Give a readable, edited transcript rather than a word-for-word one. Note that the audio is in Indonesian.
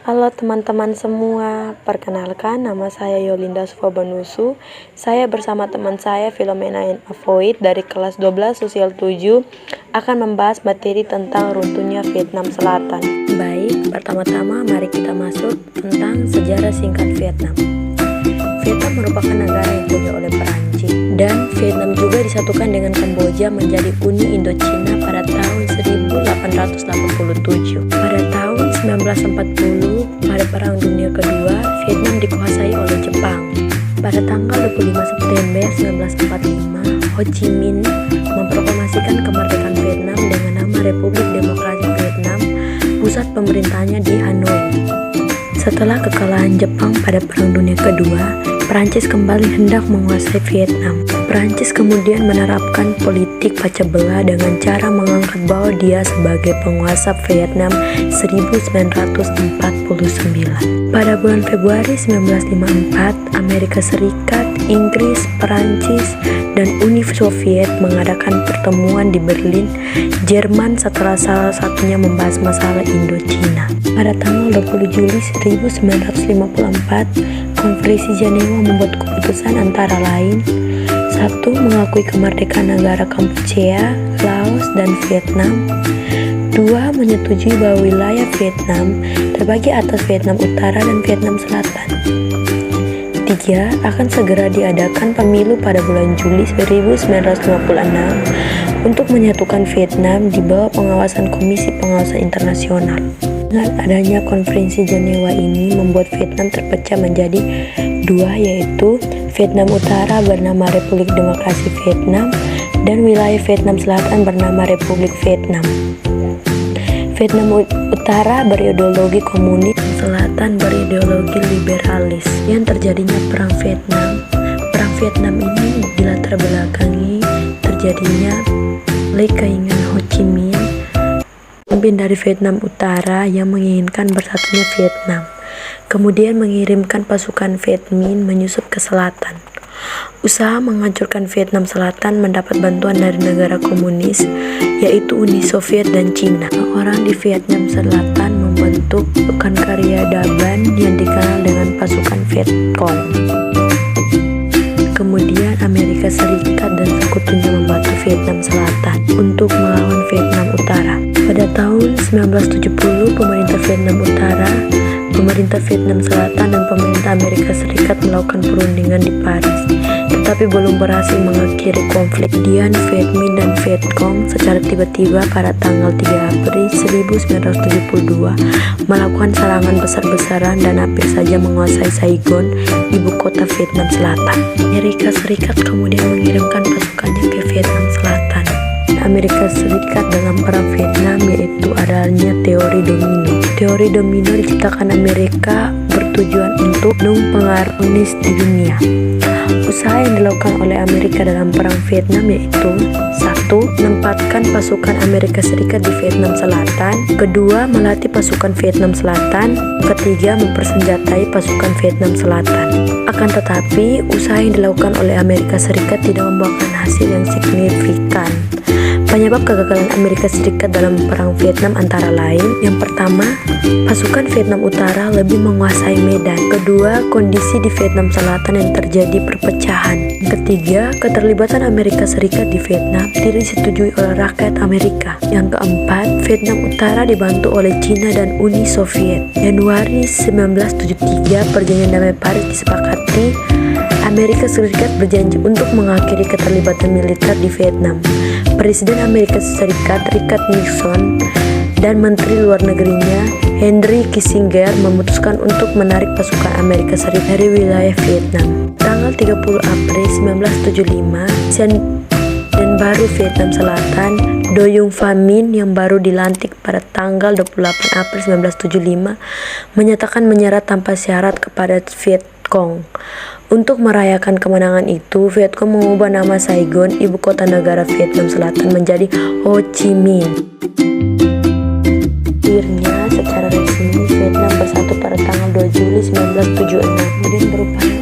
Halo teman-teman semua, perkenalkan nama saya Yolinda Sufabanusu. Saya bersama teman saya Filomena Avoid dari kelas 12 Sosial 7 akan membahas materi tentang runtuhnya Vietnam Selatan. Baik, pertama-tama mari kita masuk tentang sejarah singkat Vietnam. Vietnam merupakan negara yang dijajah oleh Perancis dan Vietnam juga disatukan dengan Kamboja menjadi Uni Indochina pada tahun 1887. Pada tahun 1940, pada Perang Dunia Kedua, Vietnam dikuasai oleh Jepang. Pada tanggal 25 September 1945, Ho Chi Minh memproklamasikan kemerdekaan Vietnam dengan nama Republik Demokrasi Vietnam, pusat pemerintahannya di Hanoi. Setelah kekalahan Jepang pada Perang Dunia Kedua, Perancis kembali hendak menguasai Vietnam. Perancis kemudian menerapkan politik pecah belah dengan cara menganggap bahwa dia sebagai penguasa Vietnam 1949. Pada bulan Februari 1954, Amerika Serikat, Inggris, Perancis, dan Uni Soviet mengadakan pertemuan di Berlin, Jerman setelah salah satunya membahas masalah Indochina. Pada tanggal 20 Juli 1954, Konferensi Jenewa membuat keputusan antara lain: 1. Mengakui kemerdekaan negara Kampuchea, Laos, dan Vietnam. 2. Menyetujui bahwa wilayah Vietnam terbagi atas Vietnam Utara dan Vietnam Selatan. 3. Akan segera diadakan pemilu pada bulan Juli 1956 untuk menyatukan Vietnam di bawah pengawasan Komisi Pengawasan Internasional. Dengan adanya konferensi Jenewa ini membuat Vietnam terpecah menjadi dua, yaitu Vietnam Utara bernama Republik Demokrasi Vietnam dan wilayah Vietnam Selatan bernama Republik Vietnam. Vietnam Utara berideologi komunis, Selatan berideologi liberalis. Yang terjadinya Perang Vietnam. Perang Vietnam ini dilatar belakangi terjadinya oleh keinginan Ho Chi Minh, pemimpin dari Vietnam Utara yang menginginkan bersatunya Vietnam, kemudian mengirimkan pasukan Viet Minh menyusup ke selatan. Usaha menghancurkan Vietnam Selatan mendapat bantuan dari negara komunis, yaitu Uni Soviet dan Cina. Orang di Vietnam Selatan membentuk pasukan karya Da Ban yang dikenal dengan pasukan Viet Cong. Kemudian Amerika Serikat dan sekutunya membantu Vietnam Selatan untuk melawan Vietnam Utara. Pada tahun 1970, pemerintah Vietnam Utara, pemerintah Vietnam Selatan, dan pemerintah Amerika Serikat melakukan perundingan di Paris, tetapi belum berhasil mengakhiri konflik. Kemudian Viet Minh dan Viet Cong secara tiba-tiba pada tanggal 3 April 1972 melakukan serangan besar-besaran dan hampir saja menguasai Saigon, ibu kota Vietnam Selatan. Amerika Serikat kemudian mengirimkan pasukannya ke Vietnam Selatan. Amerika Serikat dalam perang Vietnam yaitu adanya teori domino. Teori domino diciptakan Amerika bertujuan untuk pengaruh komunis di dunia. Usaha yang dilakukan oleh Amerika dalam perang Vietnam yaitu: 1. Menempatkan pasukan Amerika Serikat di Vietnam Selatan. 2. Melatih pasukan Vietnam Selatan. 3. Mempersenjatai pasukan Vietnam Selatan. Akan tetapi, usaha yang dilakukan oleh Amerika Serikat tidak membuahkan hasil yang signifikan. Penyebab kegagalan Amerika Serikat dalam perang Vietnam antara lain: yang pertama, pasukan Vietnam Utara lebih menguasai Medan. Kedua, kondisi di Vietnam Selatan yang terjadi perpecahan. Ketiga, keterlibatan Amerika Serikat di Vietnam tidak disetujui oleh rakyat Amerika. Yang keempat, Vietnam Utara dibantu oleh Cina dan Uni Soviet. Januari 1973, perjanjian damai Paris disepakati. Amerika Serikat berjanji untuk mengakhiri keterlibatan militer di Vietnam. Presiden Amerika Serikat Richard Nixon dan Menteri Luar Negerinya Henry Kissinger memutuskan untuk menarik pasukan Amerika Serikat dari wilayah Vietnam. Tanggal 30 April 1975, Presiden baru Vietnam Selatan, Do Yung Pham Minh yang baru dilantik pada tanggal 28 April 1975 menyatakan menyerah tanpa syarat kepada Viet Cong. Untuk merayakan kemenangan itu, Viet Cong mengubah nama Saigon, ibu kota negara Vietnam Selatan, menjadi Ho Chi Minh. Akhirnya, secara resmi Vietnam bersatu pada tanggal 2 Juli 1976, kemudian berupaya